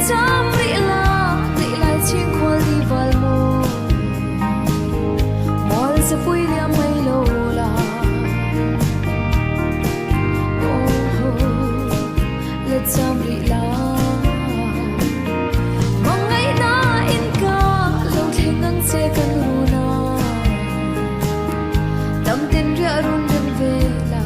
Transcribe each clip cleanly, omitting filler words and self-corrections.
chăm rị lại chiên khoa li vào mô mol sa pui lia mai lo la oh le chăm rị la mong ngày na in ca lâu thế ngang xe kan ru na tâm tin ria run đêm về la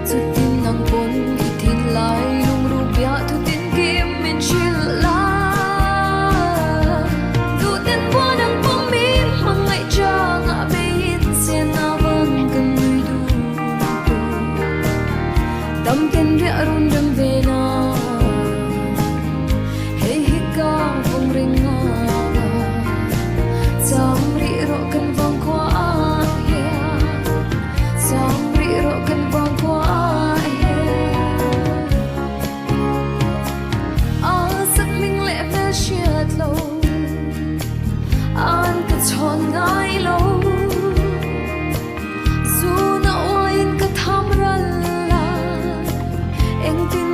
tu tin nang pon ki tin lai lung ru bia tu tin kim min chil la tu tin bo nang pom mi mang ngai cha nga be in se na vang kan lui du tu tâm tin ria run đêm về na hey hi ka vong ring nga cham ri ro kan vang kwa yeah cham ri ro kan vang kwa an ka chon ngai lo zu na oin ka tham ral la eng tin